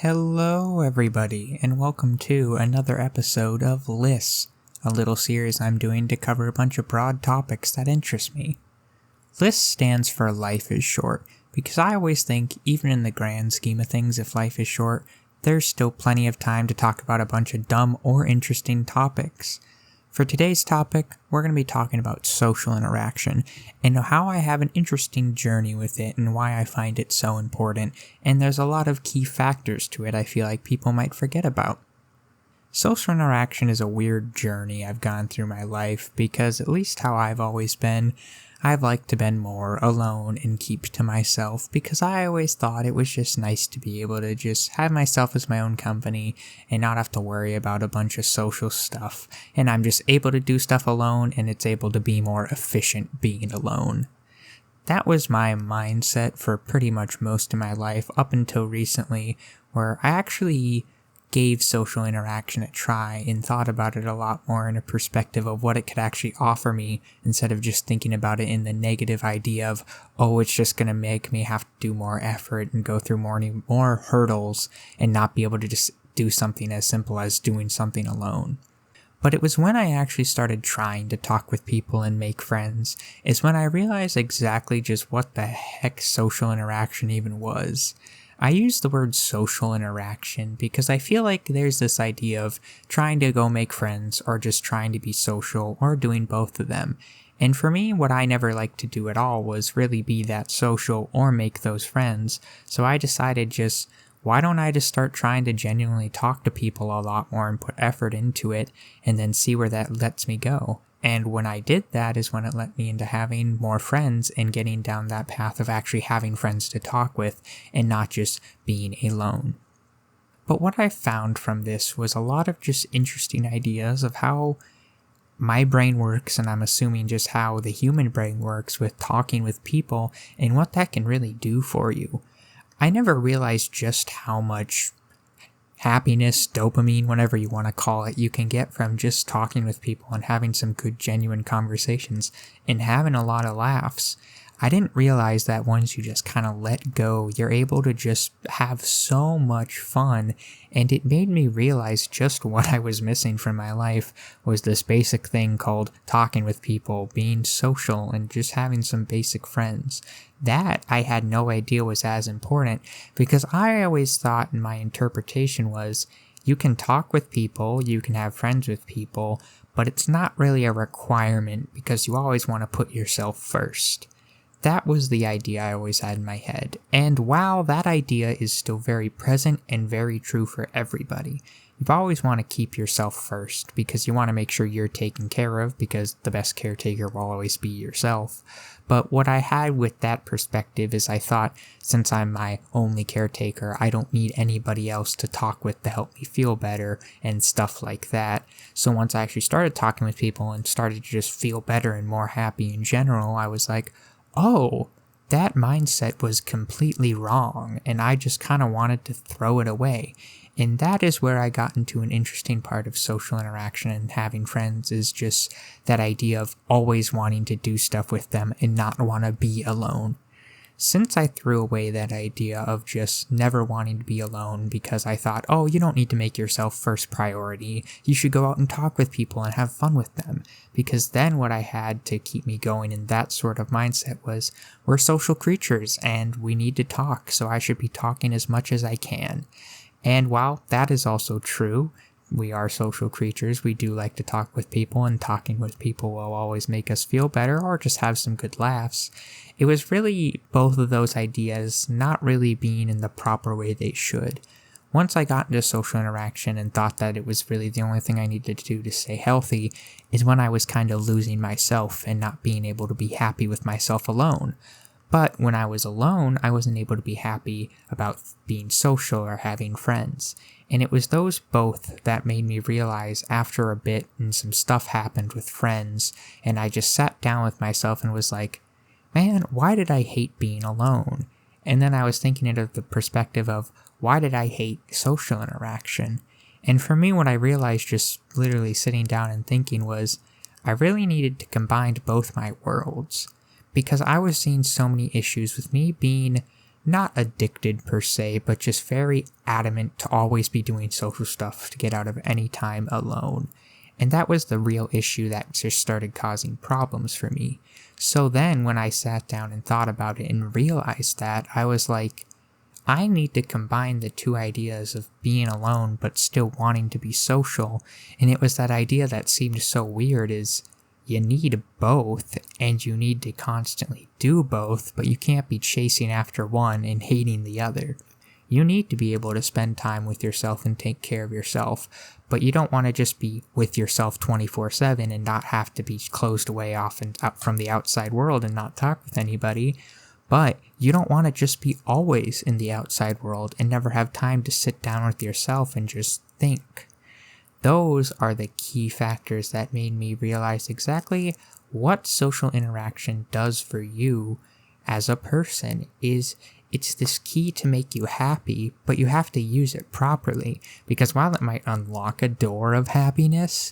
Hello, everybody, and welcome to another episode of Lists, a little series I'm doing to cover a bunch of broad topics that interest me. List stands for Life is Short, because I always think, even in the grand scheme of things, if life is short, there's still plenty of time to talk about a bunch of dumb or interesting topics. For today's topic, we're going to be talking about social interaction, and how I have an interesting journey with it and why I find it so important, and there's a lot of key factors to it I feel like people might forget about. Social interaction is a weird journey I've gone through my life because, at least how I've always been, I've liked to be more alone and keep to myself because I always thought it was just nice to be able to just have myself as my own company and not have to worry about a bunch of social stuff, and I'm just able to do stuff alone and it's able to be more efficient being alone. That was my mindset for pretty much most of my life up until recently, where I actually gave social interaction a try and thought about it a lot more in a perspective of what it could actually offer me instead of just thinking about it in the negative idea of, oh, it's just going to make me have to do more effort and go through more hurdles and not be able to just do something as simple as doing something alone. But it was when I actually started trying to talk with people and make friends is when I realized exactly just what the heck social interaction even was. I use the word social interaction because I feel like there's this idea of trying to go make friends or just trying to be social or doing both of them. And for me, what I never liked to do at all was really be that social or make those friends. So I decided why don't I just start trying to genuinely talk to people a lot more and put effort into it and then see where that lets me go. And when I did that is when it led me into having more friends and getting down that path of actually having friends to talk with and not just being alone. But what I found from this was a lot of just interesting ideas of how my brain works, and I'm assuming just how the human brain works with talking with people and what that can really do for you. I never realized just how much happiness, dopamine, whatever you want to call it, you can get from just talking with people and having some good genuine conversations and having a lot of laughs. I didn't realize that once you just kind of let go, you're able to just have so much fun, and it made me realize just what I was missing from my life was this basic thing called talking with people, being social, and just having some basic friends. That I had no idea was as important because I always thought, and my interpretation was, you can talk with people, you can have friends with people, but it's not really a requirement because you always want to put yourself first. That was the idea I always had in my head, and while that idea is still very present and very true for everybody, you always want to keep yourself first because you want to make sure you're taken care of because the best caretaker will always be yourself. But what I had with that perspective is I thought, since I'm my only caretaker, I don't need anybody else to talk with to help me feel better and stuff like that. So once I actually started talking with people and started to just feel better and more happy in general, I was like, oh, that mindset was completely wrong, and I just kind of wanted to throw it away. And that is where I got into an interesting part of social interaction and having friends, is just that idea of always wanting to do stuff with them and not want to be alone. Since I threw away that idea of just never wanting to be alone because I thought, oh, you don't need to make yourself first priority, you should go out and talk with people and have fun with them. Because then what I had to keep me going in that sort of mindset was, we're social creatures and we need to talk, so I should be talking as much as I can. And while that is also true, we are social creatures, we do like to talk with people, and talking with people will always make us feel better or just have some good laughs. It was really both of those ideas not really being in the proper way they should. Once I got into social interaction and thought that it was really the only thing I needed to do to stay healthy, is when I was kind of losing myself and not being able to be happy with myself alone. But when I was alone, I wasn't able to be happy about being social or having friends. And it was those both that made me realize after a bit and some stuff happened with friends, and I just sat down with myself and was like, man, why did I hate being alone? And then I was thinking it of the perspective of, why did I hate social interaction? And for me, what I realized just literally sitting down and thinking was, I really needed to combine both my worlds. Because I was seeing so many issues with me being not addicted per se, but just very adamant to always be doing social stuff to get out of any time alone. And that was the real issue that just started causing problems for me. So then when I sat down and thought about it and realized that, I was like, I need to combine the two ideas of being alone but still wanting to be social. And it was that idea that seemed so weird is you need both and you need to constantly do both, but you can't be chasing after one and hating the other. You need to be able to spend time with yourself and take care of yourself, but you don't want to just be with yourself 24/7 and not have to be closed away off and up from the outside world and not talk with anybody. But you don't want to just be always in the outside world and never have time to sit down with yourself and just think. Those are the key factors that made me realize exactly what social interaction does for you as a person. It's this key to make you happy, but you have to use it properly, because while it might unlock a door of happiness,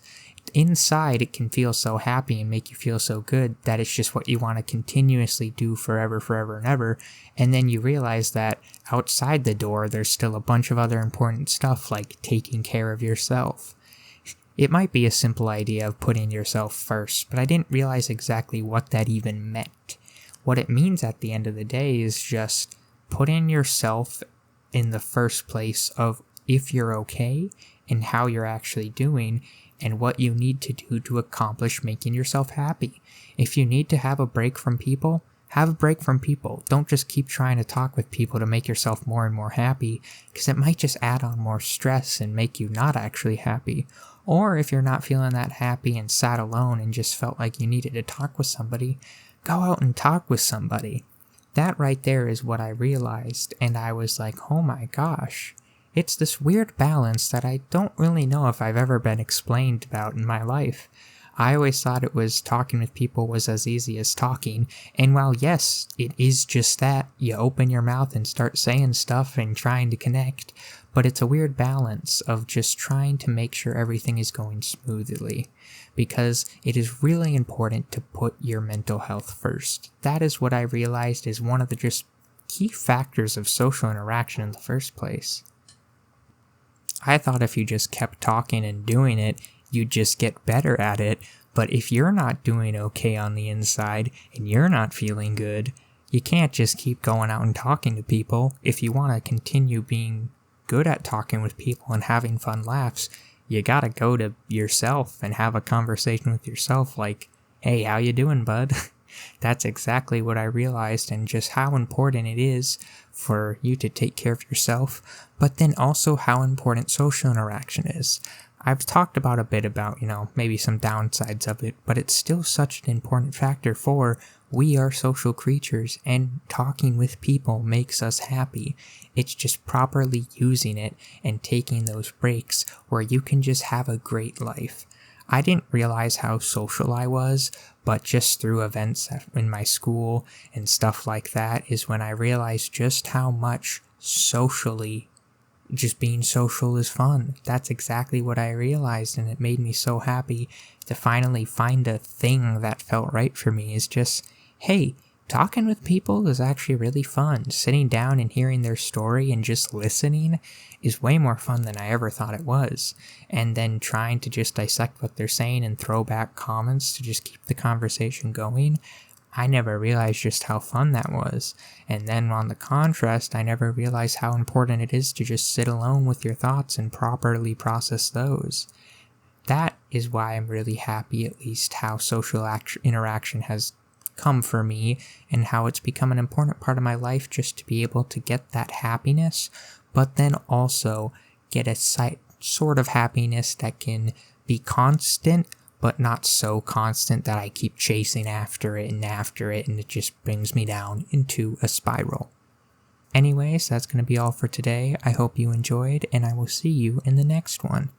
inside it can feel so happy and make you feel so good that it's just what you want to continuously do forever and ever. And then you realize that outside the door, there's still a bunch of other important stuff like taking care of yourself. It might be a simple idea of putting yourself first, but I didn't realize exactly what that even meant. What it means at the end of the day is just putting yourself in the first place of if you're okay and how you're actually doing and what you need to do to accomplish making yourself happy. If you need to have a break from people, have a break from people. Don't just keep trying to talk with people to make yourself more and more happy, because it might just add on more stress and make you not actually happy. Or if you're not feeling that happy and sat alone and just felt like you needed to talk with somebody, go out and talk with somebody. That right there is what I realized, and I was like, oh my gosh. It's this weird balance that I don't really know if I've ever been explained about in my life. I always thought it was talking with people was as easy as talking, and while yes, it is just that, you open your mouth and start saying stuff and trying to connect, but it's a weird balance of just trying to make sure everything is going smoothly, because it is really important to put your mental health first. That is what I realized is one of the just key factors of social interaction in the first place. I thought if you just kept talking and doing it, you'd just get better at it, but if you're not doing okay on the inside and you're not feeling good, you can't just keep going out and talking to people. If you want to continue being good at talking with people and having fun laughs, you gotta go to yourself and have a conversation with yourself like, hey, how you doing, bud? That's exactly what I realized, and just how important it is for you to take care of yourself, but then also how important social interaction is. I've talked about a bit about, maybe some downsides of it, but it's still such an important factor for we are social creatures, and talking with people makes us happy. It's just properly using it and taking those breaks where you can just have a great life. I didn't realize how social I was, but just through events in my school and stuff like that is when I realized just how much socially just being social is fun. That's exactly what I realized, and it made me so happy to finally find a thing that felt right for me is just, hey, talking with people is actually really fun. Sitting down and hearing their story and just listening is way more fun than I ever thought it was. And then trying to just dissect what they're saying and throw back comments to just keep the conversation going, I never realized just how fun that was. And then on the contrast, I never realized how important it is to just sit alone with your thoughts and properly process those. That is why I'm really happy, at least how social interaction has come for me and how it's become an important part of my life, just to be able to get that happiness, but then also get a sort of happiness that can be constant, but not so constant that I keep chasing after it, and it just brings me down into a spiral. Anyways, that's going to be all for today. I hope you enjoyed, and I will see you in the next one.